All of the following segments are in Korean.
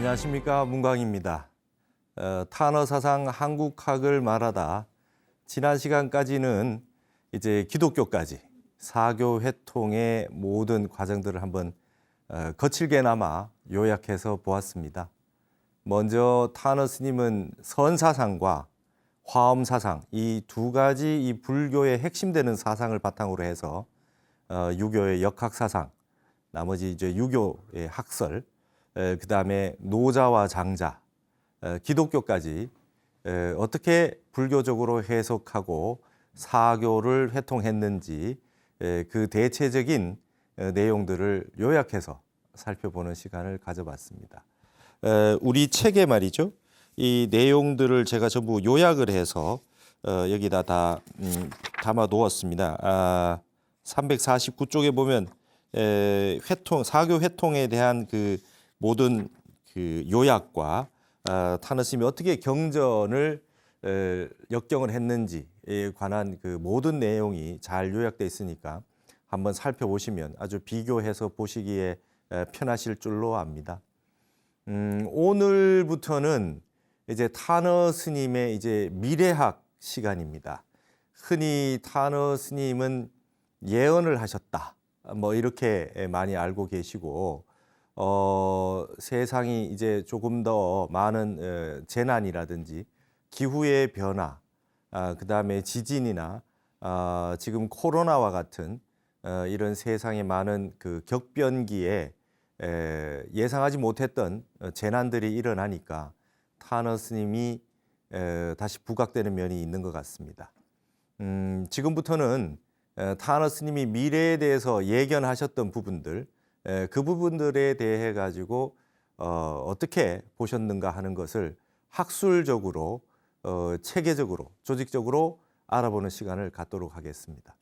안녕하십니까, 문광입니다. 탄어사상 한국학을 말하다 지난 시간까지는 이제 기독교까지 사교회통의 모든 과정들을 한번 거칠게나마 요약해서 보았습니다. 먼저 탄어 스님은 선사상과 화엄사상 이 두 가지 이 불교의 핵심되는 사상을 바탕으로 해서 유교의 역학사상, 나머지 이제 유교의 학설, 그 다음에 노자와 장자, 기독교까지 어떻게 불교적으로 해석하고 사교를 회통했는지 그 대체적인 내용들을 요약해서 살펴보는 시간을 가져봤습니다. 우리 책에 말이죠. 이 내용들을 제가 전부 요약을 해서 여기다 다 담아 놓았습니다. 349쪽에 보면 사교 회통에 대한 그 모든 그 요약과 탄어 스님이 어떻게 경전을 역경을 했는지에 관한 그 모든 내용이 잘 요약되어 있으니까 한번 살펴보시면 아주 비교해서 보시기에 편하실 줄로 압니다. 오늘부터는 이제 탄어 스님의 이제 미래학 시간입니다. 흔히 탄어 스님은 예언을 하셨다, 뭐 이렇게 많이 알고 계시고, 세상이 이제 조금 더 많은 재난이라든지 기후의 변화, 그 다음에 지진이나 지금 코로나와 같은 이런 세상의 많은 그 격변기에 예상하지 못했던 재난들이 일어나니까 탄어 스님이 다시 부각되는 면이 있는 것 같습니다. 지금부터는 탄어 스님이 미래에 대해서 예견하셨던 부분들, 그 부분들에 대해 가지고 어떻게 보셨는가 하는 것을 학술적으로, 체계적으로, 조직적으로 알아보는 시간을 갖도록 하겠습니다.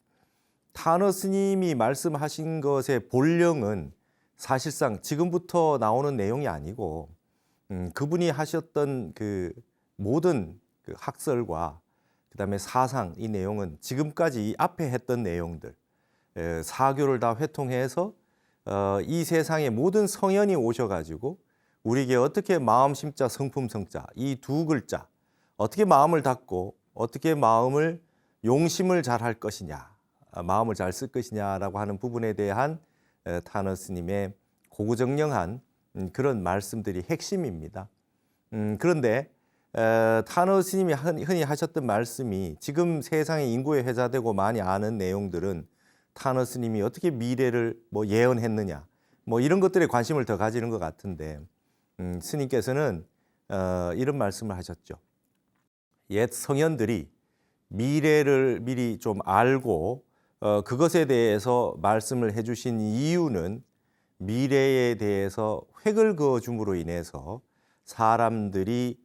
탄어 스님이 말씀하신 것의 본령은 사실상 지금부터 나오는 내용이 아니고 그분이 하셨던 그 모든 그 학설과 그다음에 사상, 이 내용은 지금까지 이 앞에 했던 내용들, 사교를 다 회통해서 이 세상의 모든 성현이 오셔가지고 우리에게 어떻게 마음 심자 성품 성자 이 두 글자 어떻게 마음을 닫고 어떻게 마음을 용심을 잘 할 것이냐, 마음을 잘 쓸 것이냐라고 하는 부분에 대한 탄어 스님의 고구정령한 그런 말씀들이 핵심입니다. 그런데 탄어 스님이 흔히 하셨던 말씀이 지금 세상의 인구에 회자되고 많이 아는 내용들은 탄어 스님이 어떻게 미래를 뭐 예언했느냐, 뭐 이런 것들에 관심을 더 가지는 것 같은데, 스님께서는 이런 말씀을 하셨죠. 옛 성현들이 미래를 미리 좀 알고 그것에 대해서 말씀을 해주신 이유는 미래에 대해서 획을 그어줌으로 인해서 사람들이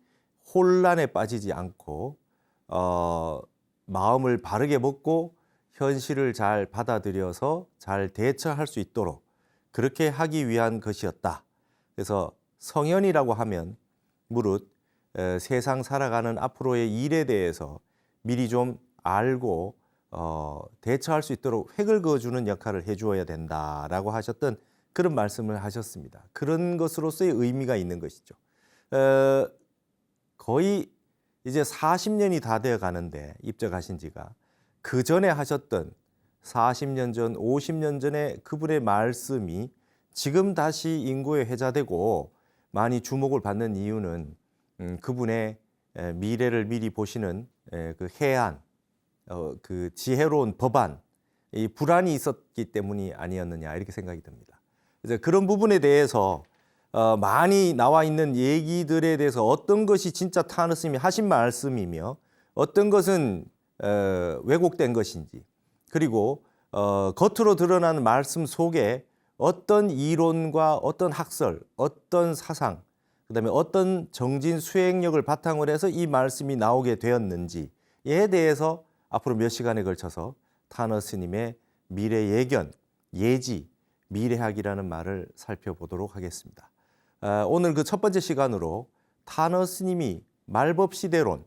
혼란에 빠지지 않고 마음을 바르게 먹고 현실을 잘 받아들여서 잘 대처할 수 있도록 그렇게 하기 위한 것이었다. 그래서 성현이라고 하면 무릇 세상 살아가는 앞으로의 일에 대해서 미리 좀 알고 대처할 수 있도록 획을 그어주는 역할을 해주어야 된다라고 하셨던 그런 말씀을 하셨습니다. 그런 것으로서의 의미가 있는 것이죠. 거의 이제 40년이 다 되어 가는데 입적하신 지가 그 전에 하셨던 40년 전, 50년 전에 그분의 말씀이 지금 다시 인구에 회자되고 많이 주목을 받는 이유는 그분의 미래를 미리 보시는 그 해안, 그 지혜로운 법안, 이 불안이 있었기 때문이 아니었느냐 이렇게 생각이 듭니다. 그래서 그런 부분에 대해서 많이 나와 있는 얘기들에 대해서 어떤 것이 진짜 탄어 스님이 하신 말씀이며 어떤 것은 왜곡된 것인지, 그리고 겉으로 드러나는 말씀 속에 어떤 이론과 어떤 학설, 어떤 사상, 그다음에 어떤 정진 수행력을 바탕으로 해서 이 말씀이 나오게 되었는지에 대해서 앞으로 몇 시간에 걸쳐서 탄어 스님의 미래 예견, 예지, 미래학이라는 말을 살펴보도록 하겠습니다. 오늘 그 첫 번째 시간으로 탄어 스님이 말법시대론,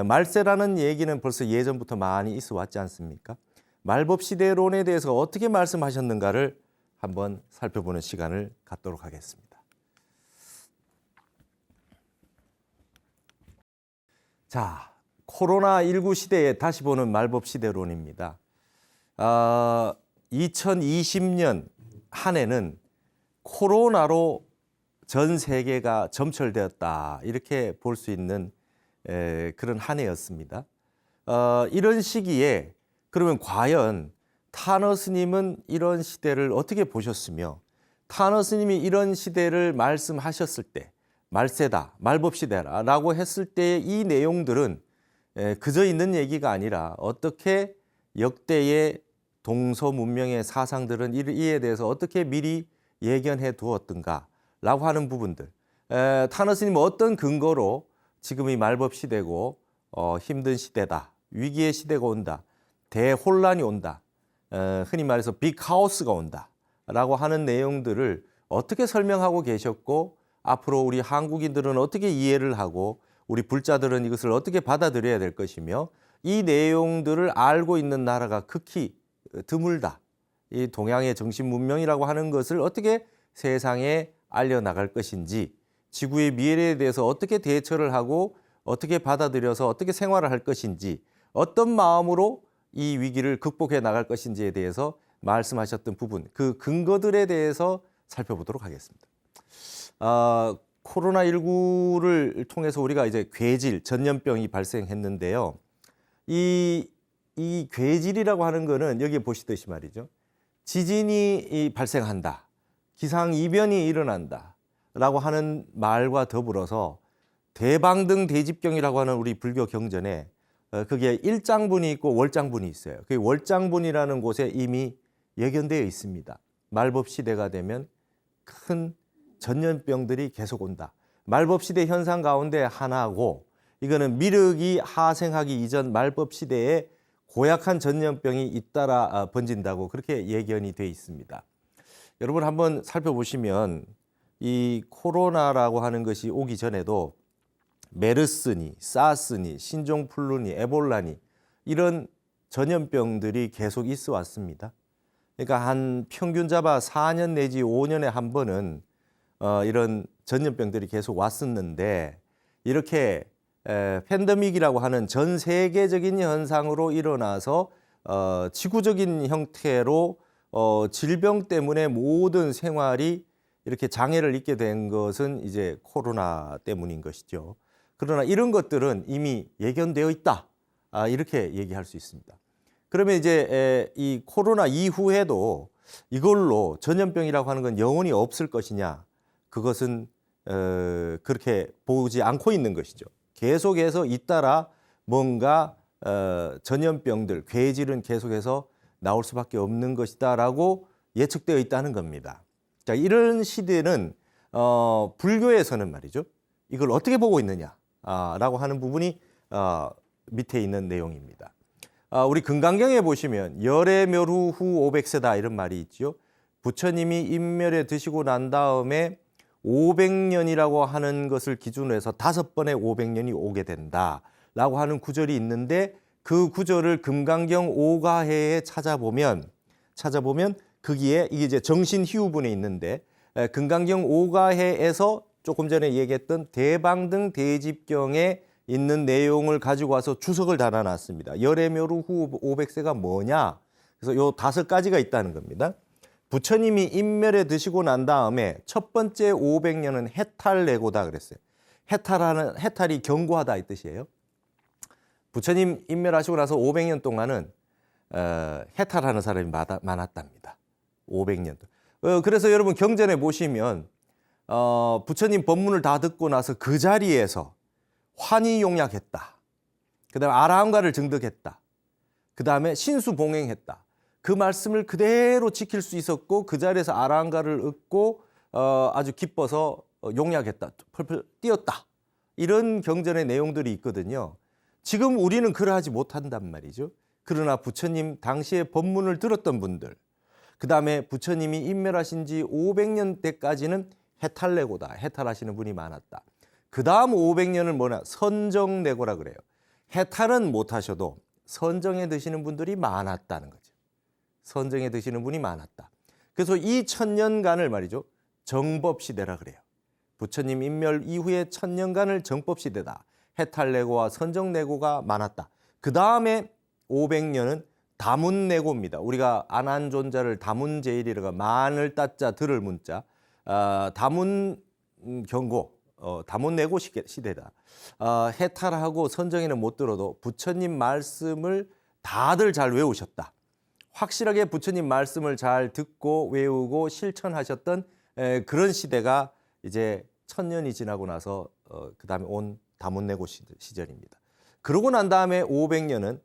말세라는 얘기는 벌써 예전부터 많이 있어 왔지 않습니까? 말법시대론에 대해서 어떻게 말씀하셨는가를 한번 살펴보는 시간을 갖도록 하겠습니다. 자, 코로나19 시대에 다시 보는 말법 시대론입니다. 2020년 한 해는 코로나로 전 세계가 점철되었다 이렇게 볼 수 있는 그런 한 해였습니다. 이런 시기에 그러면 과연 타너 스님은 이런 시대를 어떻게 보셨으며 타너 스님이 이런 시대를 말씀하셨을 때 말세다, 말법시대라고 했을 때 이 내용들은 그저 있는 얘기가 아니라 어떻게 역대의 동서 문명의 사상들은 이에 대해서 어떻게 미리 예견해 두었던가라고 하는 부분들. 타너 스님은 어떤 근거로 지금이 말법시대고 힘든 시대다, 위기의 시대가 온다, 대혼란이 온다, 흔히 말해서 빅하우스가 온다라고 하는 내용들을 어떻게 설명하고 계셨고 앞으로 우리 한국인들은 어떻게 이해를 하고 우리 불자들은 이것을 어떻게 받아들여야 될 것이며 이 내용들을 알고 있는 나라가 극히 드물다. 이 동양의 정신 문명이라고 하는 것을 어떻게 세상에 알려나갈 것인지 지구의 미래에 대해서 어떻게 대처를 하고 어떻게 받아들여서 어떻게 생활을 할 것인지 어떤 마음으로 이 위기를 극복해 나갈 것인지에 대해서 말씀하셨던 부분 그 근거들에 대해서 살펴보도록 하겠습니다. 코로나19를 통해서 우리가 이제 괴질, 전염병이 발생했는데요. 이 괴질이라고 하는 거는 여기 보시듯이 말이죠. 지진이 발생한다. 기상이변이 일어난다. 라고 하는 말과 더불어서 대방등 대집경이라고 하는 우리 불교 경전에 그게 일장분이 있고 월장분이 있어요. 그 월장분이라는 곳에 이미 예견되어 있습니다. 말법시대가 되면 큰 전염병들이 계속 온다. 말법시대 현상 가운데 하나고 이거는 미륵이 하생하기 이전 말법시대에 고약한 전염병이 잇따라 번진다고 그렇게 예견이 되어 있습니다. 여러분 한번 살펴보시면 이 코로나라고 하는 것이 오기 전에도 메르스니, 사스니, 신종플루니, 에볼라니 이런 전염병들이 계속 있어 왔습니다. 그러니까 한 평균 잡아 4년 내지 5년에 한 번은 이런 전염병들이 계속 왔었는데 이렇게 팬데믹이라고 하는 전 세계적인 현상으로 일어나서 지구적인 형태로 질병 때문에 모든 생활이 이렇게 장애를 입게 된 것은 이제 코로나 때문인 것이죠. 그러나 이런 것들은 이미 예견되어 있다. 이렇게 얘기할 수 있습니다. 그러면 이제 이 코로나 이후에도 이걸로 전염병이라고 하는 건 영원히 없을 것이냐? 그것은 그렇게 보지 않고 있는 것이죠. 계속해서 잇따라 뭔가 전염병들, 괴질은 계속해서 나올 수밖에 없는 것이다라고 예측되어 있다는 겁니다. 자, 이런 시대는 불교에서는 말이죠. 이걸 어떻게 보고 있느냐라고 하는 부분이 밑에 있는 내용입니다. 우리 금강경에 보시면 열애멸후 후 500세다 이런 말이 있죠. 부처님이 인멸에 드시고 난 다음에 500년이라고 하는 것을 기준으로 해서 5번의 500년이 오게 된다라고 하는 구절이 있는데 그 구절을 금강경 오가해에 찾아보면 거기에 이게 이제 정신희우분에 있는데 금강경 오가해에서 조금 전에 얘기했던 대방등 대집경에 있는 내용을 가지고 와서 주석을 달아놨습니다. 열애묘루 후 500세가 뭐냐? 그래서 요 5가지가 있다는 겁니다. 부처님이 인멸에 드시고 난 다음에 첫 번째 500년은 해탈내고다 그랬어요. 해탈이 견고하다 이 뜻이에요. 부처님 인멸하시고 나서 500년 동안은 해탈하는 사람이 많았답니다. 500년. 그래서 여러분 경전에 보시면 부처님 법문을 다 듣고 나서 그 자리에서 환희용약했다. 그 다음에 아라함가를 증득했다. 그 다음에 신수봉행했다. 그 말씀을 그대로 지킬 수 있었고 그 자리에서 아라함가를 얻고 아주 기뻐서 용약했다. 펄펄 뛰었다. 이런 경전의 내용들이 있거든요. 지금 우리는 그러하지 못한단 말이죠. 그러나 부처님 당시에 법문을 들었던 분들, 그 다음에 부처님이 인멸하신 지 500년 때까지는 해탈내고다. 해탈하시는 분이 많았다. 그 다음 500년을 뭐냐? 선정내고라 그래요. 해탈은 못하셔도 선정에 드시는 분들이 많았다는 거죠. 선정에 드시는 분이 많았다. 그래서 이 1000년간을 말이죠. 정법시대라 그래요. 부처님 인멸 이후에 1000년간을 정법시대다. 해탈내고와 선정내고가 많았다. 그 다음에 500년은 다문내고입니다. 우리가 안한존자를 다문제일이라고 만을 따자 들을 문자 다문경고 다문내고 시대다. 해탈하고 선정에는 못 들어도 부처님 말씀을 다들 잘 외우셨다. 확실하게 부처님 말씀을 잘 듣고 외우고 실천하셨던 그런 시대가 이제 1000년이 지나고 나서 그다음에 온 다문내고 시절입니다. 그러고 난 다음에 500년은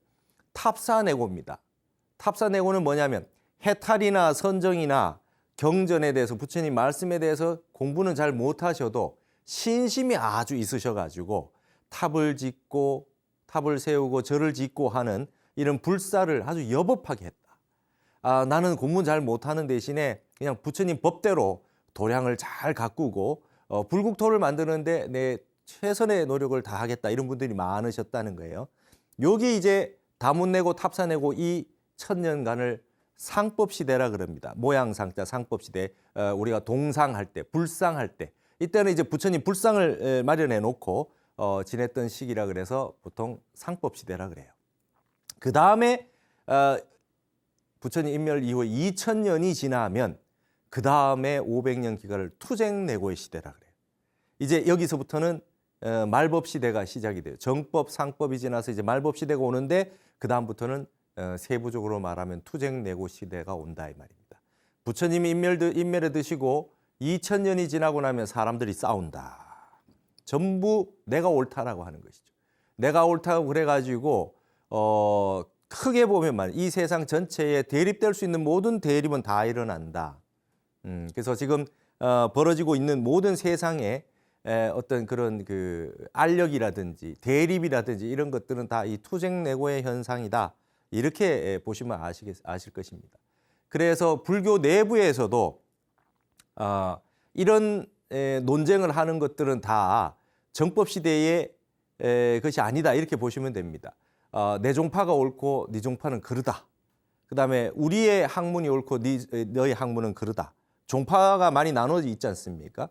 탑사내고입니다. 탑사내고는 뭐냐면 해탈이나 선정이나 경전에 대해서 부처님 말씀에 대해서 공부는 잘 못하셔도 신심이 아주 있으셔가지고 탑을 짓고 탑을 세우고 절을 짓고 하는 이런 불사를 아주 여법하게 했다. 나는 공부 잘 못하는 대신에 그냥 부처님 법대로 도량을 잘 가꾸고 불국토를 만드는데 내 최선의 노력을 다하겠다 이런 분들이 많으셨다는 거예요. 여기 이제 다문내고 탑사내고 이 1000년간을 상법시대라 그럽니다. 모양상자 상법시대. 우리가 동상할 때 불상할 때 이때는 이제 부처님 불상을 마련해 놓고 지냈던 시기라 그래서 보통 상법시대라 그래요. 그 다음에 부처님 인멸 이후에 2000년이 지나면 그 다음에 500년 기간을 투쟁내고의 시대라 그래요. 이제 여기서부터는 말법시대가 시작이 돼요. 정법, 상법이 지나서 이제 말법시대가 오는데 그 다음부터는 세부적으로 말하면 투쟁내고 시대가 온다 이 말입니다. 부처님이 인멸에 드시고 2000년이 지나고 나면 사람들이 싸운다. 전부 내가 옳다라고 하는 것이죠. 내가 옳다고 그래가지고 크게 보면 이 세상 전체에 대립될 수 있는 모든 대립은 다 일어난다. 그래서 지금 벌어지고 있는 모든 세상에 어떤 그런 그 알력이라든지 대립이라든지 이런 것들은 다 이 투쟁내고의 현상이다. 이렇게 보시면 아실 것입니다. 그래서 불교 내부에서도 이런 논쟁을 하는 것들은 다 정법시대의 것이 아니다. 이렇게 보시면 됩니다. 내 종파가 옳고 네 종파는 그르다. 그다음에 우리의 학문이 옳고 너의 학문은 그르다. 종파가 많이 나눠져 있지 않습니까?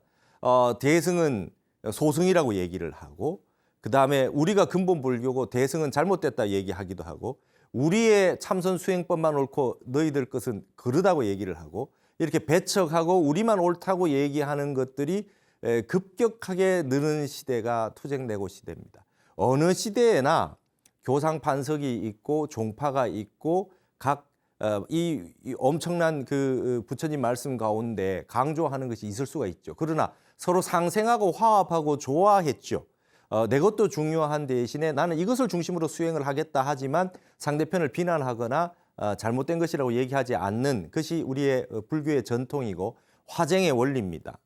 대승은 소승이라고 얘기를 하고 그다음에 우리가 근본 불교고 대승은 잘못됐다 얘기하기도 하고 우리의 참선 수행법만 옳고 너희들 것은 그르다고 얘기를 하고 이렇게 배척하고 우리만 옳다고 얘기하는 것들이 급격하게 느는 시대가 투쟁내고 시대입니다. 어느 시대에나 교상 판석이 있고 종파가 있고 각 이 엄청난 그 부처님 말씀 가운데 강조하는 것이 있을 수가 있죠. 그러나 서로 상생하고 화합하고 조화했죠. 내 것도 중요한 대신에 나는 이것을 중심으로 수행을 하겠다 하지만 상대편을 비난하거나 잘못된 것이라고 얘기하지 않는 것이 우리의 불교의 전통이고 화쟁의 원리입니다.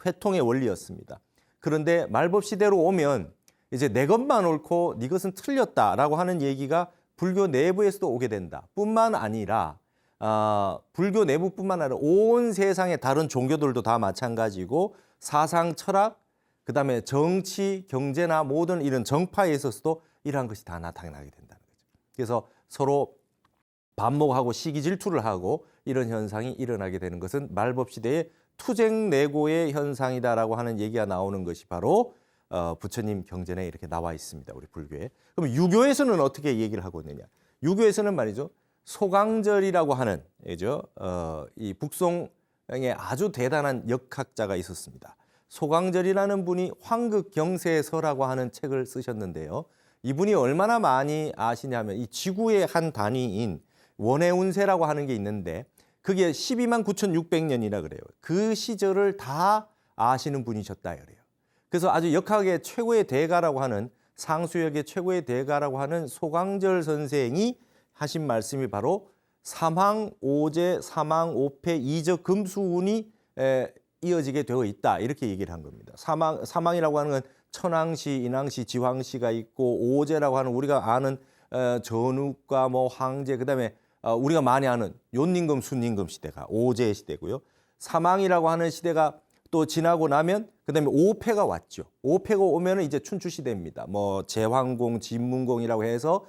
회통의 원리였습니다. 그런데 말법시대로 오면 이제 내 것만 옳고 네 것은 틀렸다라고 하는 얘기가 불교 내부에서도 오게 된다. 뿐만 아니라 불교 내부뿐만 아니라 온 세상의 다른 종교들도 다 마찬가지고 사상, 철학, 그다음에 정치, 경제나 모든 이런 정파에 있어서도 이러한 것이 다 나타나게 된다는 거죠. 그래서 서로 반목하고 시기 질투를 하고 이런 현상이 일어나게 되는 것은 말법시대의 투쟁내고의 현상이다라고 하는 얘기가 나오는 것이 바로 부처님 경전에 이렇게 나와 있습니다. 우리 불교에. 그럼 유교에서는 어떻게 얘기를 하고 있느냐? 유교에서는 말이죠. 소강절이라고 하는 이 북송의 아주 대단한 역학자가 있었습니다. 소강절이라는 분이 황극경세서라고 하는 책을 쓰셨는데요. 이분이 얼마나 많이 아시냐면 이 지구의 한 단위인 원해운세라고 하는 게 있는데 그게 12만 9,600년이라 그래요. 그 시절을 다 아시는 분이셨다 그래요. 그래서 아주 역학의 최고의 대가라고 하는 상수역의 최고의 대가라고 하는 소강절 선생이 하신 말씀이 바로 삼황오제, 삼황오패, 이적 금수운이 이어지게 되어 있다 이렇게 얘기를 한 겁니다. 삼황이라고 하는 건 천왕시, 인왕시, 지황시가 있고 오제라고 하는 우리가 아는 전욱과 뭐 황제 그다음에 우리가 많이 아는 욤임금, 순임금 시대가 오제 시대고요. 삼황이라고 하는 시대가 또 지나고 나면 그다음에 오패가 왔죠. 오패가 오면은 이제 춘추 시대입니다. 뭐 제황공, 진문공이라고 해서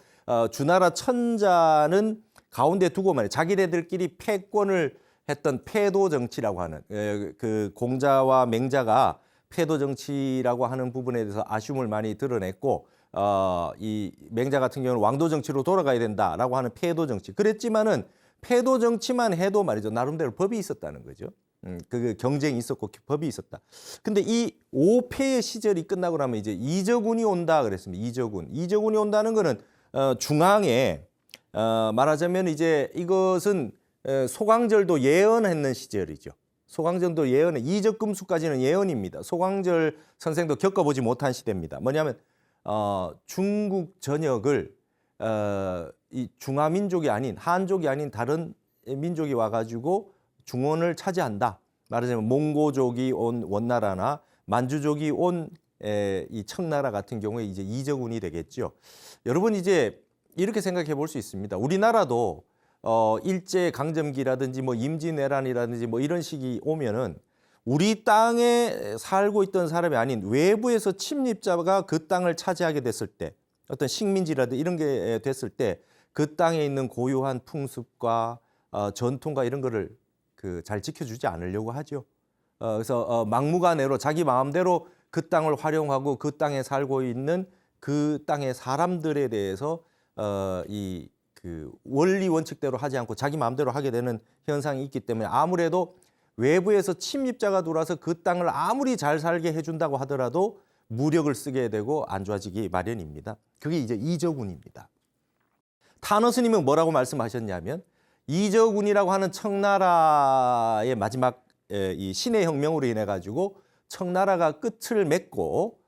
주나라 천자는 가운데 두고 말이에요. 자기네들끼리 패권을 했던 패도 정치라고 하는 그 공자와 맹자가 패도 정치라고 하는 부분에 대해서 아쉬움을 많이 드러냈고 이 맹자 같은 경우는 왕도 정치로 돌아가야 된다라고 하는 패도 정치. 그랬지만은 패도 정치만 해도 말이죠. 나름대로 법이 있었다는 거죠. 그 경쟁이 있었고 법이 있었다. 근데 이 5패의 시절이 끝나고 나면 이제 이적운이 온다 그랬습니다. 이적운이 온다는 거는 중앙에 말하자면 이제 이것은 소강절도 예언했는 시절이죠. 소강절도 예언, 이적금수까지는 예언입니다. 소강절 선생도 겪어보지 못한 시대입니다. 뭐냐면 중국 전역을 이 중화민족이 아닌 한족이 아닌 다른 민족이 와가지고 중원을 차지한다. 말하자면 몽고족이 온 원나라나 만주족이 온 이 청나라 같은 경우에 이제 이적운이 되겠죠. 여러분 이제 이렇게 생각해 볼 수 있습니다. 우리나라도 일제 강점기라든지 뭐 임진왜란이라든지 뭐 이런 시기 오면은 우리 땅에 살고 있던 사람이 아닌 외부에서 침입자가 그 땅을 차지하게 됐을 때 어떤 식민지라든지 이런 게 됐을 때 그 땅에 있는 고유한 풍습과 전통과 이런 거를 잘 지켜주지 않으려고 하죠. 그래서 막무가내로 자기 마음대로 그 땅을 활용하고 그 땅에 살고 있는 그 땅의 사람들에 대해서 이 원리 원칙대로 하지 않고 자기 마음대로 하게 되는 현상이 있기 때문에 아무래도 외부에서 침입자가 들어와서 그 땅을 아무리 잘 살게 해준다고 하더라도 무력을 쓰게 되고 안 좋아지기 마련입니다. 그게 이제 이적운입니다. 탄어 스님은 뭐라고 말씀하셨냐면 이적운이라고 하는 청나라의 마지막 이 신의 혁명으로 인해 가지고 청나라가 끝을 맺고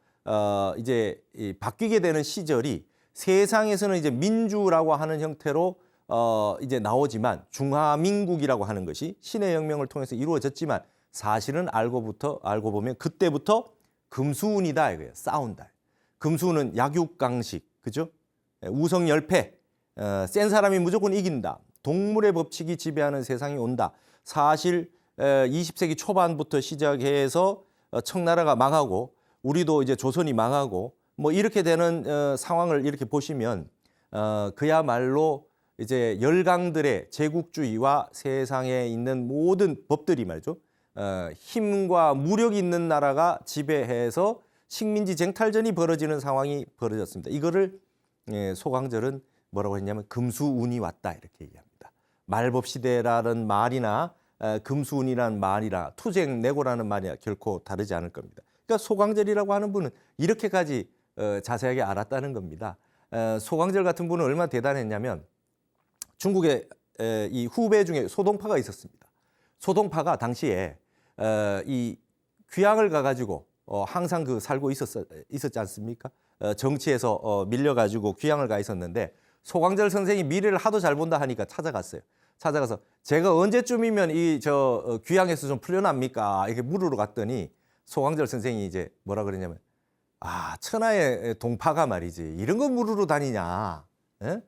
이제 바뀌게 되는 시절이 세상에서는 이제 민주라고 하는 형태로 이제 나오지만 중화민국이라고 하는 것이 신의 혁명을 통해서 이루어졌지만 사실은 알고 보면 그때부터 금수운이다 이거예요. 싸운다. 금수운은 약육강식, 그죠? 우성열패, 센 사람이 무조건 이긴다. 동물의 법칙이 지배하는 세상이 온다. 사실 20세기 초반부터 시작해서 청나라가 망하고 우리도 이제 조선이 망하고 뭐 이렇게 되는 상황을 이렇게 보시면 그야말로 이제 열강들의 제국주의와 세상에 있는 모든 법들이 말이죠. 힘과 무력이 있는 나라가 지배해서 식민지 쟁탈전이 벌어지는 상황이 벌어졌습니다. 이거를 소강절은 뭐라고 했냐면 금수운이 왔다 이렇게 얘기합니다. 말법시대라는 말이나 금수운이라는 말이나 투쟁내고라는 말이 결코 다르지 않을 겁니다. 그러니까 소강절이라고 하는 분은 이렇게까지 자세하게 알았다는 겁니다. 소강절 같은 분은 얼마나 대단했냐면 중국의 이 후배 중에 소동파가 있었습니다. 소동파가 당시에 이 귀향을 가가지고 항상 살고 있었지 않습니까? 정치에서 밀려가지고 귀향을 가 있었는데 소강절 선생이 미래를 하도 잘 본다 하니까 찾아갔어요. 찾아가서 제가 언제쯤이면 귀향에서 좀 풀려납니까? 이렇게 물으러 갔더니 소강절 선생이 이제 뭐라 그러냐면 천하의 동파가 말이지 이런 거 물으러 다니냐? 에?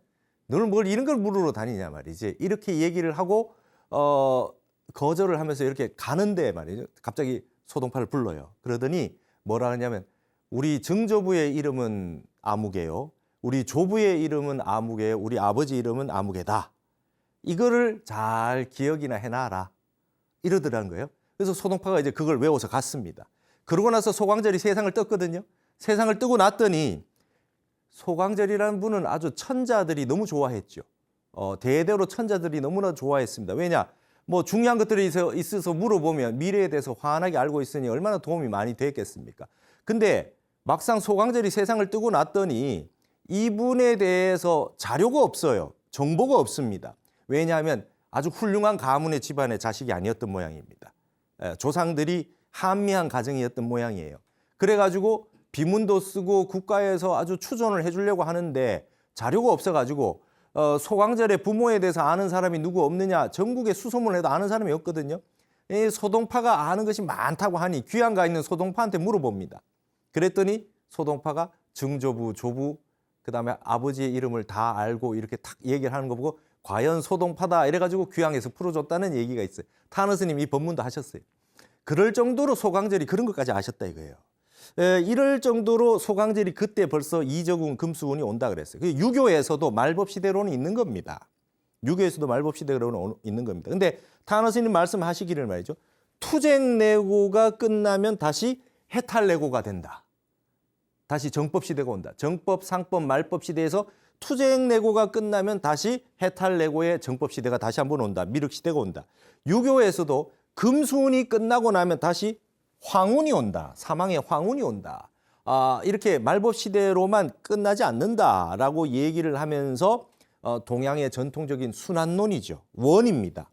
너는 뭘 이런 걸 물으러 다니냐 말이지. 이렇게 얘기를 하고 거절을 하면서 이렇게 가는데 말이죠. 갑자기 소동파를 불러요. 그러더니 뭐라 하냐면 우리 증조부의 이름은 아무개요. 우리 조부의 이름은 아무개요. 우리 아버지 이름은 아무개다. 이거를 잘 기억이나 해놔라. 이러더라는 거예요. 그래서 소동파가 이제 그걸 외워서 갔습니다. 그러고 나서 소강절이 세상을 떴거든요. 세상을 뜨고 났더니 소강절이라는 분은 아주 천자들이 너무 좋아했죠. 대대로 천자들이 너무나 좋아했습니다. 왜냐? 뭐 중요한 것들이 있어서 물어보면 미래에 대해서 환하게 알고 있으니 얼마나 도움이 많이 됐겠습니까? 근데 막상 소강절이 세상을 뜨고 났더니 이분에 대해서 자료가 없어요. 정보가 없습니다. 왜냐하면 아주 훌륭한 가문의 집안의 자식이 아니었던 모양입니다. 조상들이 한미한 가정이었던 모양이에요. 그래가지고 비문도 쓰고 국가에서 아주 추존을 해주려고 하는데 자료가 없어가지고 소강절의 부모에 대해서 아는 사람이 누구 없느냐 전국에 수소문을 해도 아는 사람이 없거든요. 이 소동파가 아는 것이 많다고 하니 귀양 가 있는 소동파한테 물어봅니다. 그랬더니 소동파가 증조부, 조부, 그다음에 아버지의 이름을 다 알고 이렇게 탁 얘기를 하는 거 보고 과연 소동파다 이래가지고 귀양에서 풀어줬다는 얘기가 있어요. 탄어 스님 이 법문도 하셨어요. 그럴 정도로 소강절이 그런 것까지 아셨다 이거예요. 이럴 정도로 소강절이 그때 벌써 이적운 금수운이 온다 그랬어요. 유교에서도 말법시대로는 있는 겁니다. 유교에서도 말법시대로는 있는 겁니다. 근데 탄어 스님 말씀하시기를 말이죠. 투쟁내고가 끝나면 다시 해탈레고가 된다. 다시 정법 시대가 온다. 정법, 상법, 말법 시대에서 투쟁레고가 끝나면 다시 해탈레고의 정법 시대가 다시 한번 온다. 미륵 시대가 온다. 유교에서도 금수운이 끝나고 나면 다시 황운이 온다. 사망의 황운이 온다. 이렇게 말법 시대로만 끝나지 않는다라고 얘기를 하면서 동양의 전통적인 순환론이죠. 원입니다.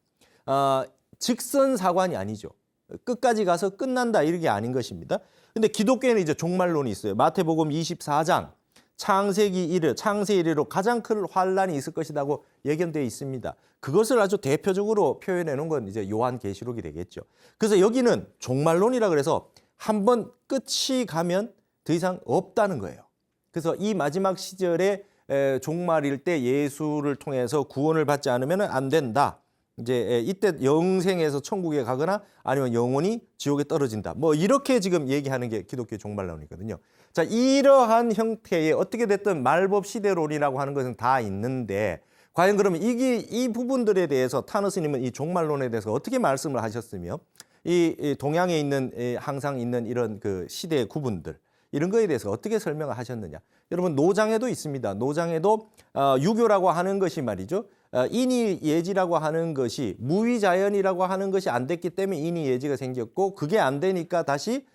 직선사관이 아니죠. 끝까지 가서 끝난다 이게 아닌 것입니다. 근데 기독교에는 이제 종말론이 있어요. 마태복음 24장 창세기 이래로 가장 큰 환란이 있을 것이라고 예견되어 있습니다. 그것을 아주 대표적으로 표현해 놓은 건 이제 요한계시록이 되겠죠. 그래서 여기는 종말론이라 그래서 한번 끝이 가면 더 이상 없다는 거예요. 그래서 이 마지막 시절에 종말일 때 예수를 통해서 구원을 받지 않으면 안 된다. 이제 이때 영생에서 천국에 가거나 아니면 영원히 지옥에 떨어진다. 뭐 이렇게 지금 얘기하는 게 기독교 종말론이거든요. 자, 이러한 형태의 어떻게 됐든 말법 시대론이라고 하는 것은 다 있는데 과연 그러면 이 부분들에 대해서 타너 스님은 이 종말론에 대해서 어떻게 말씀을 하셨으며 이 동양에 있는 항상 있는 이런 그 시대의 구분들 이런 거에 대해서 어떻게 설명을 하셨느냐. 여러분 노장에도 있습니다. 노장에도 유교라고 하는 것이 말이죠. 인이예지라고 하는 것이 무위자연이라고 하는 것이 안 됐기 때문에 인이예지가 생겼고 그게 안 되니까 다시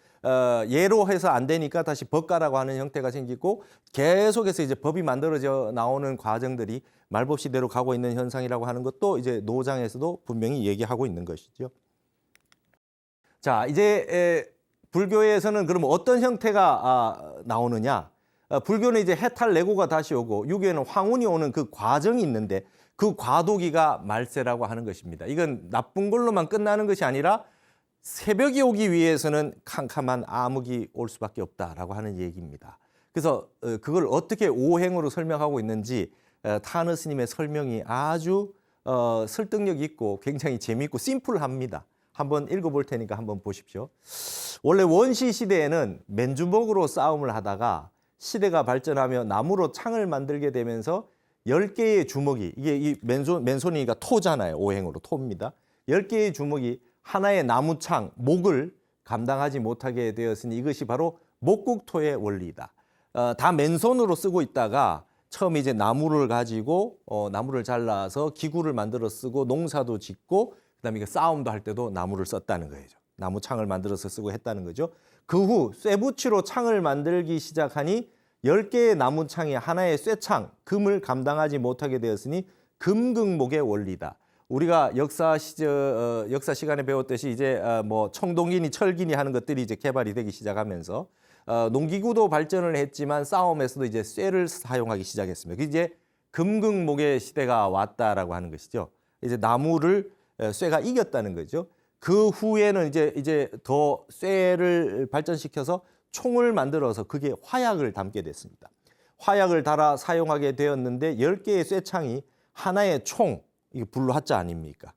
예로 해서 안 되니까 다시 법가라고 하는 형태가 생기고 계속해서 이제 법이 만들어져 나오는 과정들이 말법 시대로 가고 있는 현상이라고 하는 것도 이제 노장에서도 분명히 얘기하고 있는 것이죠. 자, 이제 불교에서는 그러면 어떤 형태가 나오느냐? 불교는 이제 해탈레고가 다시 오고 유교에는 황운이 오는 그 과정이 있는데 그 과도기가 말세라고 하는 것입니다. 이건 나쁜 걸로만 끝나는 것이 아니라 새벽이 오기 위해서는 캄캄한 암흑이 올 수밖에 없다라고 하는 얘기입니다. 그래서 그걸 어떻게 오행으로 설명하고 있는지 타너 스님의 설명이 아주 설득력 있고 굉장히 재미있고 심플합니다. 한번 읽어볼 테니까 한번 보십시오. 원래 원시 시대에는 맨주먹으로 싸움을 하다가 시대가 발전하며 나무로 창을 만들게 되면서 10개의 주먹이 이게 이 맨손이니까 토잖아요. 오행으로 토입니다. 10개의 주먹이 하나의 나무창, 목을 감당하지 못하게 되었으니 이것이 바로 목국토의 원리다. 다 맨손으로 쓰고 있다가 처음 이제 나무를 가지고 나무를 잘라서 기구를 만들어 쓰고 농사도 짓고 그다음에 이게 싸움도 할 때도 나무를 썼다는 거예요. 나무 창을 만들어서 쓰고 했다는 거죠. 그 후 쇠붙이로 창을 만들기 시작하니 10개의 나무 창이 하나의 쇠창, 금을 감당하지 못하게 되었으니 금극목의 원리다. 우리가 역사 시간에 배웠듯이 이제 뭐 청동기니 철기니 하는 것들이 이제 개발이 되기 시작하면서 농기구도 발전을 했지만 싸움에서도 이제 쇠를 사용하기 시작했습니다. 이제 금극목의 시대가 왔다라고 하는 것이죠. 이제 나무를 쇠가 이겼다는 거죠. 그 후에는 이제 더 쇠를 발전시켜서 총을 만들어서 그게 화약을 담게 됐습니다. 화약을 달아 사용하게 되었는데 10개의 쇠창이 하나의 총, 이게 불로 하자 아닙니까?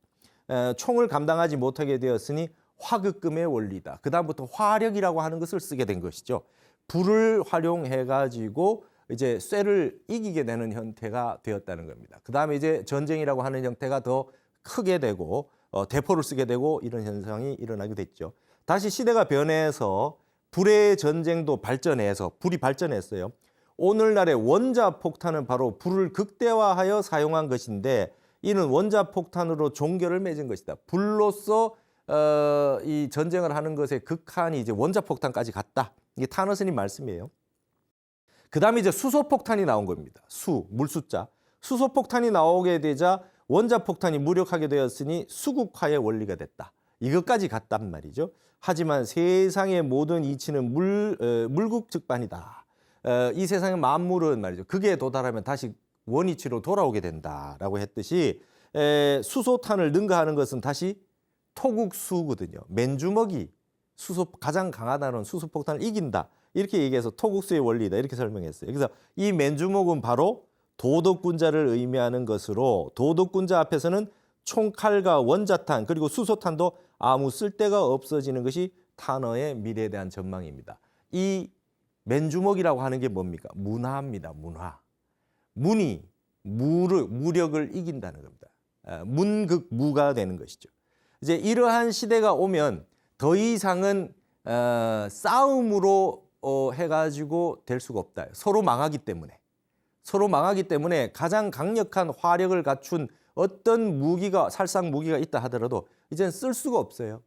총을 감당하지 못하게 되었으니 화극금의 원리다. 그 다음부터 화력이라고 하는 것을 쓰게 된 것이죠. 불을 활용해 가지고 이제 쇠를 이기게 되는 형태가 되었다는 겁니다. 그 다음에 이제 전쟁이라고 하는 형태가 더 크게 되고 대포를 쓰게 되고 이런 현상이 일어나게 됐죠. 다시 시대가 변해서 불의 전쟁도 발전해서 불이 발전했어요. 오늘날의 원자폭탄은 바로 불을 극대화하여 사용한 것인데 이는 원자폭탄으로 종결을 맺은 것이다. 불로서 이 전쟁을 하는 것의 극한이 이제 원자폭탄까지 갔다. 이게 타너 스님 말씀이에요. 그 다음에 이제 수소폭탄이 나온 겁니다. 물숫자. 수소폭탄이 나오게 되자 원자폭탄이 무력하게 되었으니 수국화의 원리가 됐다. 이것까지 갔단 말이죠. 하지만 세상의 모든 이치는 물국즉반이다. 이 세상의 만물은 말이죠. 극에 도달하면 다시 원이치로 돌아오게 된다라고 했듯이 수소탄을 능가하는 것은 다시 토국수거든요. 맨주먹이 가장 강하다는 수소폭탄을 이긴다. 이렇게 얘기해서 토국수의 원리다. 이렇게 설명했어요. 그래서 이 맨주먹은 바로 도덕군자를 의미하는 것으로 도덕군자 앞에서는 총칼과 원자탄 그리고 수소탄도 아무 쓸데가 없어지는 것이 타너의 미래에 대한 전망입니다. 이 맨주먹이라고 하는 게 뭡니까? 문화입니다. 문화. 문이 무력을 이긴다는 겁니다. 문극무가 되는 것이죠. 이제 이러한 시대가 오면 더 이상은 싸움으로 해가지고 될 수가 없다. 서로 망하기 때문에 가장 강력한 화력을 갖춘 어떤 무기가 살상 무기가 있다 하더라도 이제는 쓸 수가 없어요.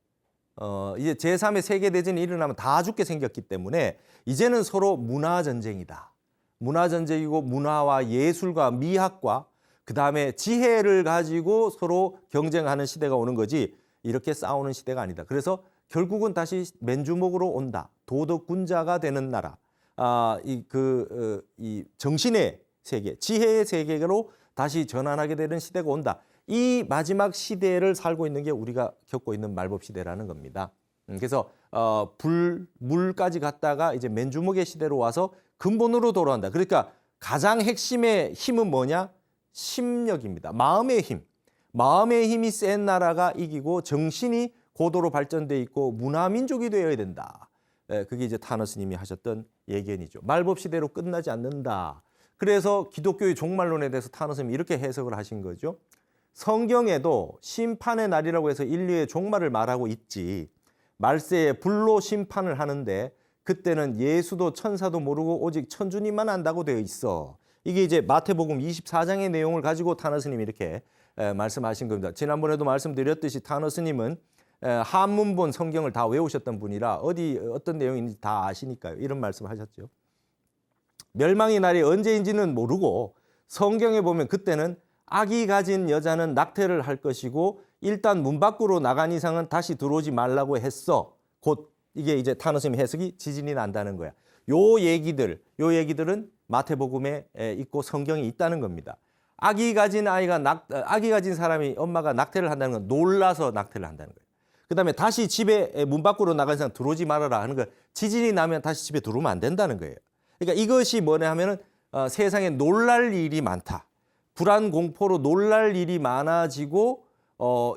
이제 제3의 세계대전이 일어나면 다 죽게 생겼기 때문에 이제는 서로 문화전쟁이다. 문화전쟁이고 문화와 예술과 미학과 그다음에 지혜를 가지고 서로 경쟁하는 시대가 오는 거지 이렇게 싸우는 시대가 아니다. 그래서 결국은 다시 맨주먹으로 온다. 도덕군자가 되는 나라. 이 정신의 세계, 지혜의 세계로 다시 전환하게 되는 시대가 온다. 이 마지막 시대를 살고 있는 게 우리가 겪고 있는 말법 시대라는 겁니다. 그래서 물까지 갔다가 이제 맨주먹의 시대로 와서 근본으로 돌아온다. 그러니까 가장 핵심의 힘은 뭐냐? 심력입니다. 마음의 힘. 마음의 힘이 센 나라가 이기고 정신이 고도로 발전돼 있고 문화민족이 되어야 된다. 그게 이제 타너스님이 하셨던 예견이죠. 말법 시대로 끝나지 않는다. 그래서 기독교의 종말론에 대해서 타너스님이 이렇게 해석을 하신 거죠. 성경에도 심판의 날이라고 해서 인류의 종말을 말하고 있지. 말세에 불로 심판을 하는데 그때는 예수도 천사도 모르고 오직 천주님만 안다고 되어 있어. 이게 이제 마태복음 24장의 내용을 가지고 타너스님이 이렇게 말씀하신 겁니다. 지난번에도 말씀드렸듯이 타너스님은 한문본 성경을 다 외우셨던 분이라 어떤 내용인지 다 아시니까요. 이런 말씀하셨죠. 멸망의 날이 언제인지는 모르고 성경에 보면 그때는 악이 가진 여자는 낙태를 할 것이고 일단 문 밖으로 나간 이상은 다시 들어오지 말라고 했어. 곧 이게 이제 타너스님 해석이 지진이 난다는 거야. 요 얘기들은 마태복음에 있고 성경에 있다는 겁니다. 악이 가진 사람이 엄마가 낙태를 한다는 건 놀라서 낙태를 한다는 거예요. 그다음에 다시 집에 문 밖으로 나간 이상 들어오지 말아라 하는 거. 지진이 나면 다시 집에 들어오면 안 된다는 거예요. 그러니까 이것이 뭐냐 하면은 세상에 놀랄 일이 많다. 불안 공포로 놀랄 일이 많아지고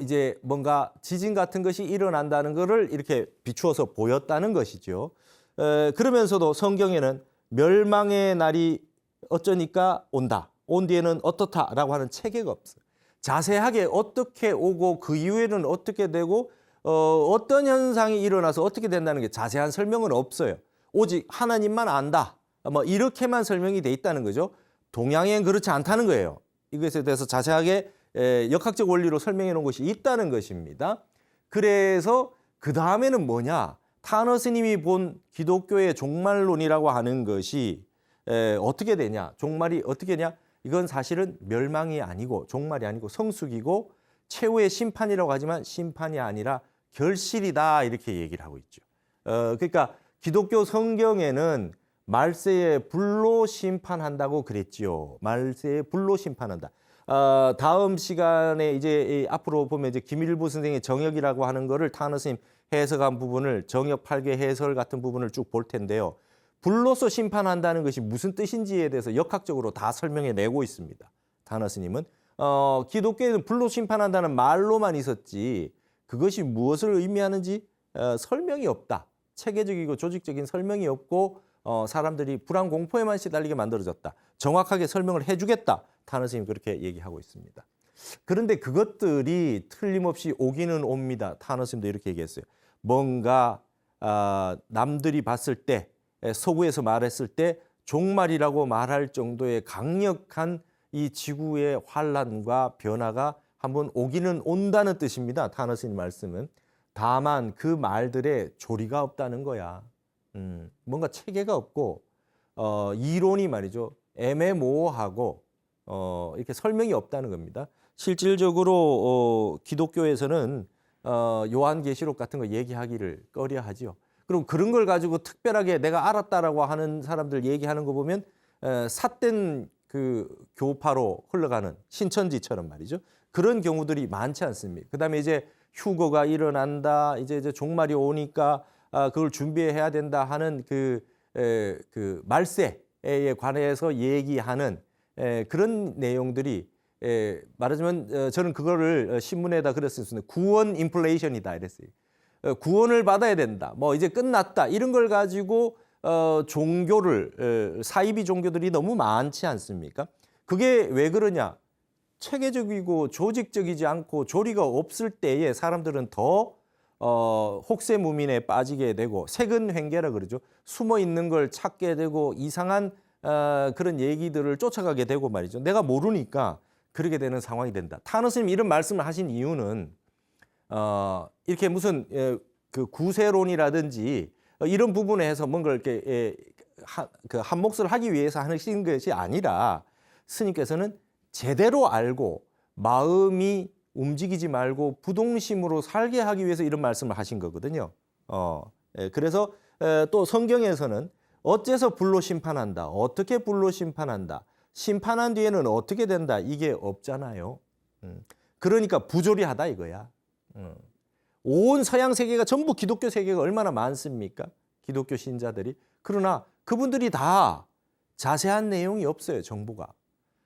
이제 뭔가 지진 같은 것이 일어난다는 것을 이렇게 비추어서 보였다는 것이죠. 그러면서도 성경에는 멸망의 날이 어쩌니까 온다. 온 뒤에는 어떻다라고 하는 체계가 없어요. 자세하게 어떻게 오고 그 이후에는 어떻게 되고 어떤 현상이 일어나서 어떻게 된다는 게 자세한 설명은 없어요. 오직 하나님만 안다. 뭐 이렇게만 설명이 돼 있다는 거죠. 동양엔 그렇지 않다는 거예요. 이것에 대해서 자세하게 역학적 원리로 설명해 놓은 것이 있다는 것입니다. 그래서 그 다음에는 뭐냐? 타너스님이 본 기독교의 종말론이라고 하는 것이 어떻게 되냐? 종말이 어떻게 되냐? 이건 사실은 멸망이 아니고 종말이 아니고 성숙이고 최후의 심판이라고 하지만 심판이 아니라 결실이다 이렇게 얘기를 하고 있죠. 그러니까 기독교 성경에는 말세에 불로 심판한다고 그랬지요. 말세에 불로 심판한다. 다음 시간에 이제 앞으로 보면 이제 김일부 선생의 정역이라고 하는 거를 타너스님 해석한 부분을 정역 8개 해설 같은 부분을 쭉 볼 텐데요. 불로서 심판한다는 것이 무슨 뜻인지에 대해서 역학적으로 다 설명해 내고 있습니다. 타너스님은 기독교에는 불로 심판한다는 말로만 있었지 그것이 무엇을 의미하는지 설명이 없다. 체계적이고 조직적인 설명이 없고 사람들이 불안 공포에만 시달리게 만들어졌다. 정확하게 설명을 해주겠다. 타너스님이 그렇게 얘기하고 있습니다. 그런데 그것들이 틀림없이 오기는 옵니다. 타너스님도 이렇게 얘기했어요. 뭔가 남들이 봤을 때 서구에서 말했을 때 종말이라고 말할 정도의 강력한 이 지구의 환란과 변화가 한번 오기는 온다는 뜻입니다. 타너스님 말씀은. 다만 그 말들에 조리가 없다는 거야. 뭔가 체계가 없고 이론이 말이죠. 애매모호하고 이렇게 설명이 없다는 겁니다. 실질적으로 기독교에서는 요한계시록 같은 거 얘기하기를 꺼려하죠. 그럼 그런 걸 가지고 특별하게 내가 알았다라고 하는 사람들 얘기하는 거 보면 삿된 그 교파로 흘러가는 신천지처럼 말이죠. 그런 경우들이 많지 않습니다. 그다음에 이제 휴거가 일어난다. 이제 종말이 오니까 그걸 준비해야 된다 하는 그 말세에 관해서 얘기하는 그런 내용들이 말하자면 저는 그거를 신문에다 그랬습니다. 구원 인플레이션이다 이랬어요. 구원을 받아야 된다. 뭐 이제 끝났다. 이런 걸 가지고 종교를 사이비 종교들이 너무 많지 않습니까? 그게 왜 그러냐? 체계적이고 조직적이지 않고 조리가 없을 때에 사람들은 더 혹세무민에 빠지게 되고 세근횡계라 그러죠. 숨어 있는 걸 찾게 되고 이상한 그런 얘기들을 쫓아가게 되고 말이죠. 내가 모르니까 그렇게 되는 상황이 된다. 타노스님이 이런 말씀을 하신 이유는 이렇게 무슨 그 구세론이라든지 이런 부분에서 뭔가 이렇게 한 몫을 하기 위해서 하신 것이 아니라 스님께서는 제대로 알고 마음이 움직이지 말고 부동심으로 살게 하기 위해서 이런 말씀을 하신 거거든요. 그래서 또 성경에서는 어째서 불로 심판한다. 어떻게 불로 심판한다. 심판한 뒤에는 어떻게 된다. 이게 없잖아요. 그러니까 부조리하다 이거야. 온 서양 세계가 전부 기독교 세계가 얼마나 많습니까? 기독교 신자들이. 그러나 그분들이 다 자세한 내용이 없어요. 정보가.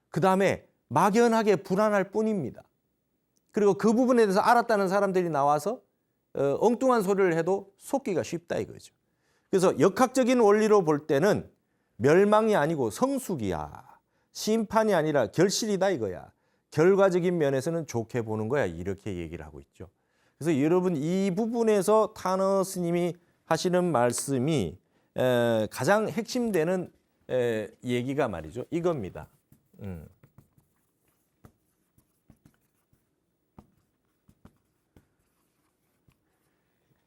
그다음에 막연하게 불안할 뿐입니다. 그리고 그 부분에 대해서 알았다는 사람들이 나와서 엉뚱한 소리를 해도 속기가 쉽다 이거죠. 그래서 역학적인 원리로 볼 때는 멸망이 아니고 성숙이야. 심판이 아니라 결실이다 이거야. 결과적인 면에서는 좋게 보는 거야. 이렇게 얘기를 하고 있죠. 그래서 여러분 이 부분에서 타너 스님이 하시는 말씀이 가장 핵심되는 얘기가 말이죠. 이겁니다.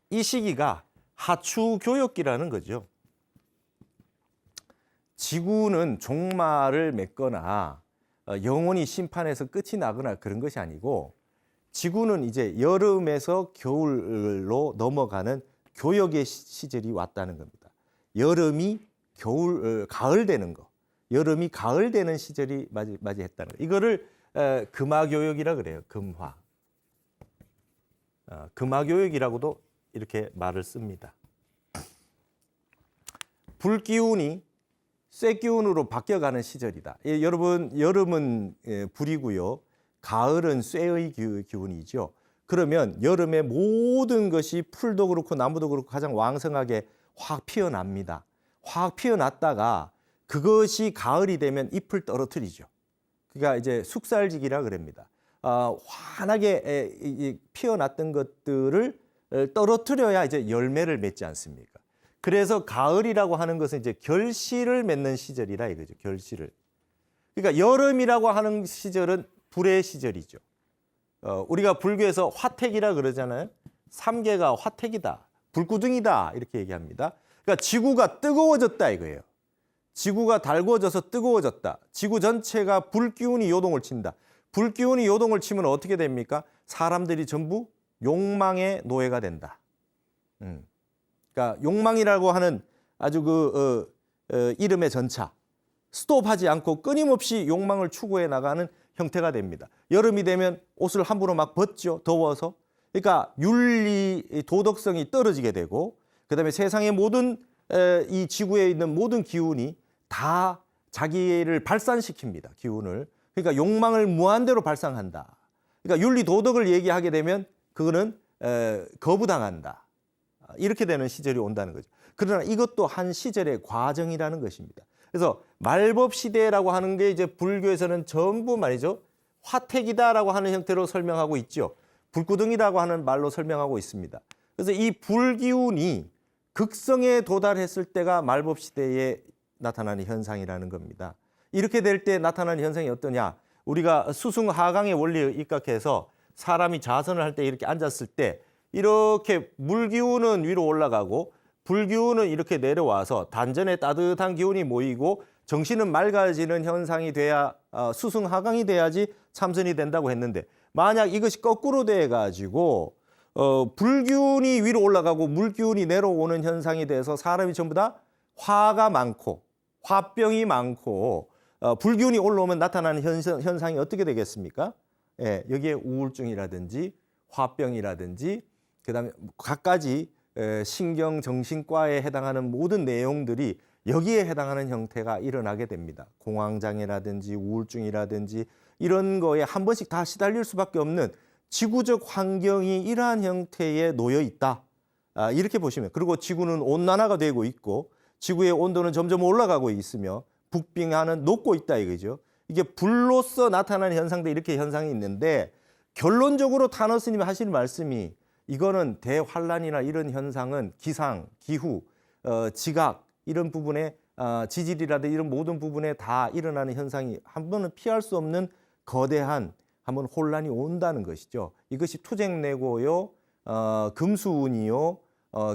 이 시기가 하추교역기라는 거죠. 지구는 종말을 맺거나 영원히 심판에서 끝이 나거나 그런 것이 아니고 지구는 이제 여름에서 겨울로 넘어가는 교역의 시절이 왔다는 겁니다. 여름이 가을 되는 거. 여름이 가을 되는 시절이 맞이했다는 거. 이거를 금화교역이라 그래요. 금화. 금화교역이라고도 이렇게 말을 씁니다. 불기운이 쇠기운으로 바뀌어가는 시절이다. 여러분 여름은 불이고요. 가을은 쇠의 기운이죠. 그러면 여름에 모든 것이 풀도 그렇고 나무도 그렇고 가장 왕성하게 확 피어납니다. 확 피어났다가 그것이 가을이 되면 잎을 떨어뜨리죠. 그러니까 이제 숙살지기라 그럽니다. 환하게 피어났던 것들을 떨어뜨려야 이제 열매를 맺지 않습니까? 그래서 가을이라고 하는 것은 이제 결실을 맺는 시절이라 이거죠. 결실을. 그러니까 여름이라고 하는 시절은 불의 시절이죠. 우리가 불교에서 화택이라 그러잖아요. 삼계가 화택이다. 불구둥이다. 이렇게 얘기합니다. 그러니까 지구가 뜨거워졌다 이거예요. 지구가 달궈져서 뜨거워졌다. 지구 전체가 불기운이 요동을 친다. 불기운이 요동을 치면 어떻게 됩니까? 사람들이 전부 욕망의 노예가 된다. 그러니까 욕망이라고 하는 아주 이름의 전차. 스톱하지 않고 끊임없이 욕망을 추구해 나가는 형태가 됩니다. 여름이 되면 옷을 함부로 막 벗죠. 더워서. 그러니까 윤리, 도덕성이 떨어지게 되고 그다음에 세상의 모든 이 지구에 있는 모든 기운이 다 자기를 발산시킵니다. 기운을. 그러니까 욕망을 무한대로 발산한다. 그러니까 윤리, 도덕을 얘기하게 되면 그거는 거부당한다. 이렇게 되는 시절이 온다는 거죠. 그러나 이것도 한 시절의 과정이라는 것입니다. 그래서 말법 시대라고 하는 게 이제 불교에서는 전부 말이죠. 화택이다라고 하는 형태로 설명하고 있죠. 불구덩이라고 하는 말로 설명하고 있습니다. 그래서 이 불기운이 극성에 도달했을 때가 말법 시대에 나타나는 현상이라는 겁니다. 이렇게 될 때 나타나는 현상이 어떠냐? 우리가 수승하강의 원리에 입각해서 사람이 자선을 할 때 이렇게 앉았을 때 이렇게 물기운은 위로 올라가고 불기운은 이렇게 내려와서 단전에 따뜻한 기운이 모이고 정신은 맑아지는 현상이 돼야 수승하강이 돼야지 참선이 된다고 했는데 만약 이것이 거꾸로 돼가지고 불기운이 위로 올라가고 물기운이 내려오는 현상이 돼서 사람이 전부 다 화가 많고 화병이 많고 불기운이 올라오면 나타나는 현상이 어떻게 되겠습니까? 예, 여기에 우울증이라든지 화병이라든지 그다음에 갖가지 신경정신과에 해당하는 모든 내용들이 여기에 해당하는 형태가 일어나게 됩니다. 공황장애라든지 우울증이라든지 이런 거에 한 번씩 다 시달릴 수밖에 없는 지구적 환경이 이러한 형태에 놓여 있다. 이렇게 보시면 그리고 지구는 온난화가 되고 있고 지구의 온도는 점점 올라가고 있으며 북빙하는 녹고 있다 이거죠. 이게 불로서 나타나는 현상들 이렇게 현상이 있는데 결론적으로 타너 스님이 하시는 말씀이 이거는 대환란이나 이런 현상은 기상, 기후, 지각 이런 부분에 지질이라든지 이런 모든 부분에 다 일어나는 현상이 한 번은 피할 수 없는 거대한 한번 혼란이 온다는 것이죠. 이것이 투쟁내고요, 금수운이요,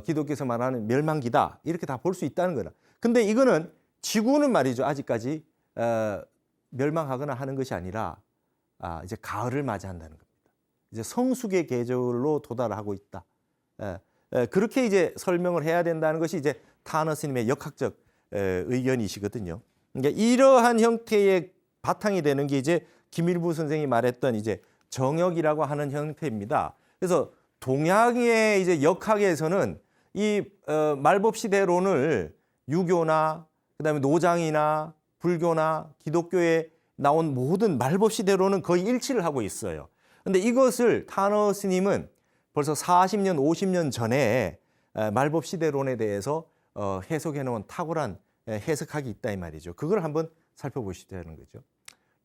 기독교에서 말하는 멸망기다 이렇게 다 볼 수 있다는 거다. 근데 이거는 지구는 말이죠. 아직까지 멸망하거나 하는 것이 아니라 이제 가을을 맞이한다는 겁니다. 이제 성숙의 계절로 도달하고 있다. 그렇게 이제 설명을 해야 된다는 것이 이제 타너 스님의 역학적 의견이시거든요. 그러니까 이러한 형태의 바탕이 되는 게 이제 김일부 선생이 말했던 이제 정역이라고 하는 형태입니다. 그래서 동양의 이제 역학에서는 이 말법시대론을 유교나 그다음에 노장이나 불교나 기독교에 나온 모든 말법시대론은 거의 일치를 하고 있어요. 근데 이것을 타너 스님은 벌써 40년, 50년 전에 말법시대론에 대해서 해석해 놓은 탁월한 해석학이 있다 이 말이죠. 그걸 한번 살펴보시자는 거죠.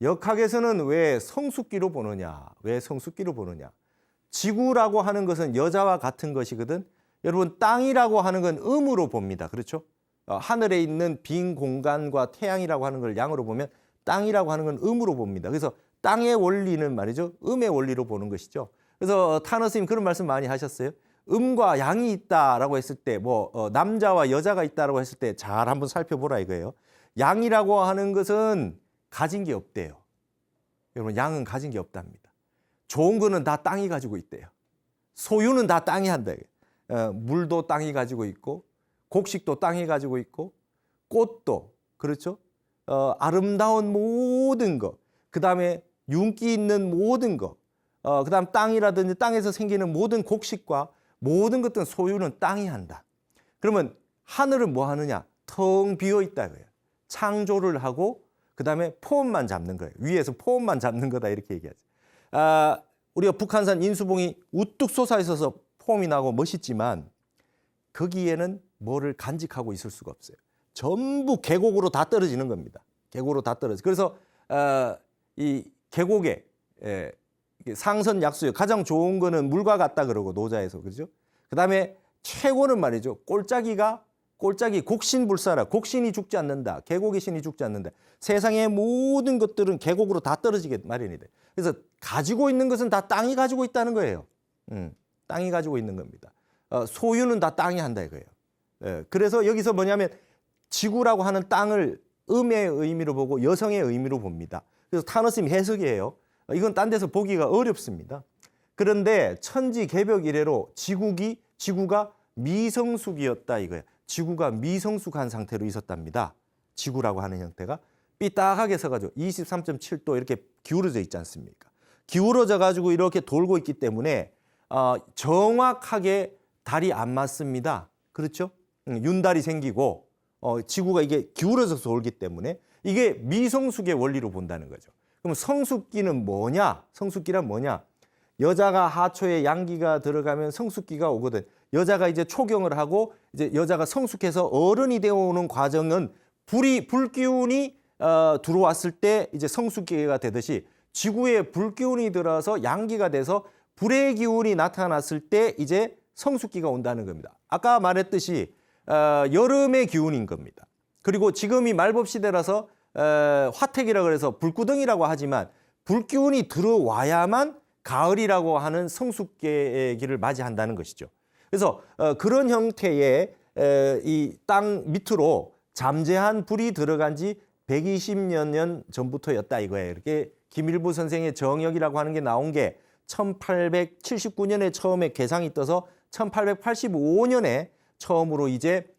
역학에서는 왜 성숙기로 보느냐? 왜 성숙기로 보느냐? 지구라고 하는 것은 여자와 같은 것이거든. 여러분 땅이라고 하는 건 음으로 봅니다. 그렇죠? 하늘에 있는 빈 공간과 태양이라고 하는 걸 양으로 보면 땅이라고 하는 건 음으로 봅니다. 그래서 땅의 원리는 말이죠. 음의 원리로 보는 것이죠. 그래서 타너 스님 그런 말씀 많이 하셨어요. 음과 양이 있다라고 했을 때 남자와 여자가 있다라고 했을 때 잘 한번 살펴보라 이거예요. 양이라고 하는 것은 가진 게 없대요. 여러분 양은 가진 게 없답니다. 좋은 거는 다 땅이 가지고 있대요. 소유는 다 땅이 한다. 물도 땅이 가지고 있고 곡식도 땅이 가지고 있고 꽃도 그렇죠. 아름다운 모든 것, 그 다음에 윤기 있는 모든 것, 그 다음 땅이라든지 땅에서 생기는 모든 곡식과 모든 것들은 소유는 땅이 한다. 그러면 하늘은 뭐 하느냐? 텅 비어 있다 거예요. 창조를 하고 그 다음에 폼만 잡는 거예요. 위에서 폼만 잡는 거다 이렇게 얘기하죠. 우리가 북한산 인수봉이 우뚝 솟아 있어서 폼이 나고 멋있지만 거기에는 뭐를 간직하고 있을 수가 없어요. 전부 계곡으로 다 떨어지는 겁니다. 계곡으로 다 떨어져. 그래서 이 계곡에 상선 약수요. 가장 좋은 거는 물과 같다 그러고 노자에서 그렇죠. 그다음에 최고는 말이죠. 꼴짝이 곡신불사라. 곡신이 죽지 않는다. 계곡의 신이 죽지 않는다. 세상의 모든 것들은 계곡으로 다 떨어지게 마련이 돼. 그래서 가지고 있는 것은 다 땅이 가지고 있다는 거예요. 땅이 가지고 있는 겁니다. 소유는 다 땅이 한다 이거예요. 그래서 여기서 뭐냐면 지구라고 하는 땅을 음의 의미로 보고 여성의 의미로 봅니다. 그래서 타너 스님 해석이에요. 이건 딴 데서 보기가 어렵습니다. 그런데 천지개벽 이래로 지구가 미성숙이었다 이거예요. 지구가 미성숙한 상태로 있었답니다. 지구라고 하는 형태가 삐딱하게 서가지고 23.7도 이렇게 기울어져 있지 않습니까? 기울어져 가지고 이렇게 돌고 있기 때문에 정확하게 달이 안 맞습니다. 그렇죠? 윤달이 생기고 지구가 이게 기울어져서 돌기 때문에 이게 미성숙의 원리로 본다는 거죠. 그럼 성숙기는 뭐냐? 성숙기란 뭐냐? 여자가 하초에 양기가 들어가면 성숙기가 오거든. 여자가 이제 초경을 하고 이제 여자가 성숙해서 어른이 되어오는 과정은 불기운이 들어왔을 때 이제 성숙기가 되듯이 지구에 불기운이 들어서 양기가 돼서 불의 기운이 나타났을 때 이제 성숙기가 온다는 겁니다. 아까 말했듯이 여름의 기운인 겁니다. 그리고 지금이 말법시대라서 화택이라고 그래서 불구덩이라고 하지만 불기운이 들어와야만 가을이라고 하는 성숙기의 길을 맞이한다는 것이죠. 그래서 그런 형태의 이 땅 밑으로 잠재한 불이 들어간 지 120여 년 전부터였다 이거예요. 이렇게 김일부 선생의 정역이라고 하는 게 나온 게 1879년에 처음에 개상이 떠서 1885년에 처음으로 이제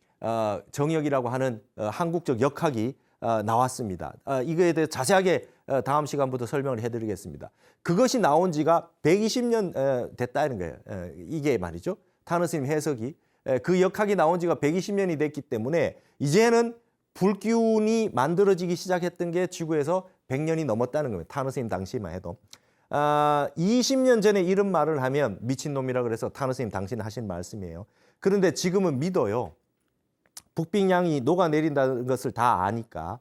정역이라고 하는 한국적 역학이 나왔습니다. 이거에 대해 자세하게 다음 시간부터 설명을 해드리겠습니다. 그것이 나온 지가 120년 됐다는 거예요. 이게 말이죠. 타너 스님 해석이. 그 역학이 나온 지가 120년이 됐기 때문에 이제는 불기운이 만들어지기 시작했던 게 지구에서 100년이 넘었다는 겁니다. 타너 스님 당시만 해도. 20년 전에 이런 말을 하면 미친놈이라 그래서 타너 스님 당신 하신 말씀이에요. 그런데 지금은 믿어요. 북빙양이 녹아내린다는 것을 다 아니까.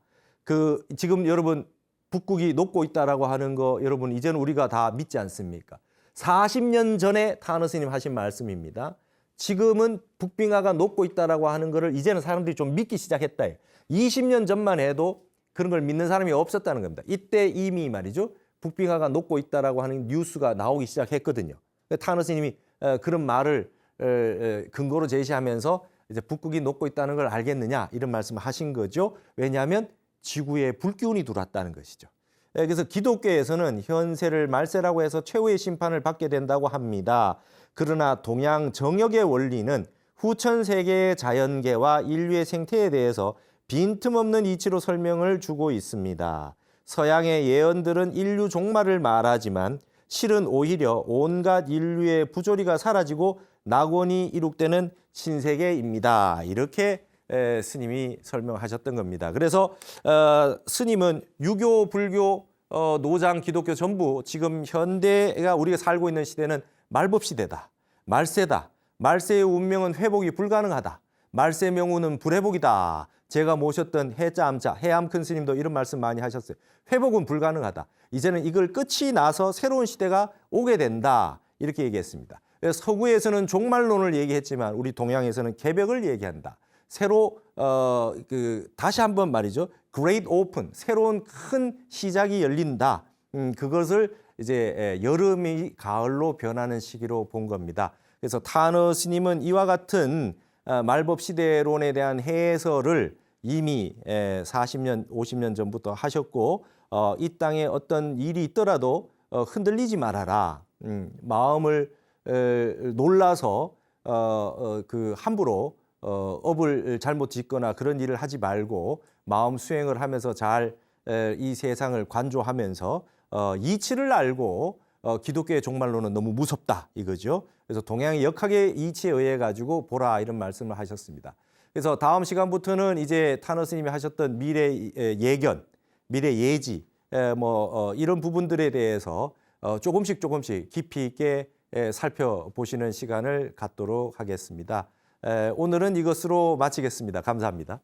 지금 여러분 북극이 녹고 있다라고 하는 거 여러분 이제는 우리가 다 믿지 않습니까? 40년 전에 타너 스님 하신 말씀입니다. 지금은 북빙하가 녹고 있다라고 하는 것을 이제는 사람들이 좀 믿기 시작했다. 20년 전만 해도 그런 걸 믿는 사람이 없었다는 겁니다. 이때 이미 말이죠. 북빙하가 녹고 있다라고 하는 뉴스가 나오기 시작했거든요. 타너 스님이 그런 말을 근거로 제시하면서 이제 북극이 녹고 있다는 걸 알겠느냐 이런 말씀을 하신 거죠. 왜냐하면 지구에 불기운이 들어왔다는 것이죠. 그래서 기독교에서는 현세를 말세라고 해서 최후의 심판을 받게 된다고 합니다. 그러나 동양 정역의 원리는 후천 세계의 자연계와 인류의 생태에 대해서 빈틈없는 이치로 설명을 주고 있습니다. 서양의 예언들은 인류 종말을 말하지만 실은 오히려 온갖 인류의 부조리가 사라지고 낙원이 이룩되는 신세계입니다. 이렇게 스님이 설명하셨던 겁니다. 그래서 스님은 유교, 불교, 노장, 기독교 전부 지금 현대가 우리가 살고 있는 시대는 말법 시대다. 말세다. 말세의 운명은 회복이 불가능하다. 말세 명운은 불회복이다. 제가 모셨던 해자 암자, 해암 큰 스님도 이런 말씀 많이 하셨어요. 회복은 불가능하다. 이제는 이걸 끝이 나서 새로운 시대가 오게 된다. 이렇게 얘기했습니다. 서구에서는 종말론을 얘기했지만 우리 동양에서는 개벽을 얘기한다. 새로 다시 한번 말이죠. Great Open, 새로운 큰 시작이 열린다. 그것을 이제 여름이 가을로 변하는 시기로 본 겁니다. 그래서 타너 스님은 이와 같은 말법 시대론에 대한 해설을 이미 40년, 50년 전부터 하셨고 이 땅에 어떤 일이 있더라도 흔들리지 말아라. 마음을 놀라서 함부로 업을 잘못 짓거나 그런 일을 하지 말고 마음 수행을 하면서 잘 이 세상을 관조하면서 이치를 알고 기독교의 종말론은 너무 무섭다 이거죠. 그래서 동양의 역학의 이치에 의해 가지고 보라 이런 말씀을 하셨습니다. 그래서 다음 시간부터는 이제 타너 스님이 하셨던 미래 예견, 미래 예지 이런 부분들에 대해서 조금씩 깊이 있게 살펴보시는 시간을 갖도록 하겠습니다. 오늘은 이것으로 마치겠습니다. 감사합니다.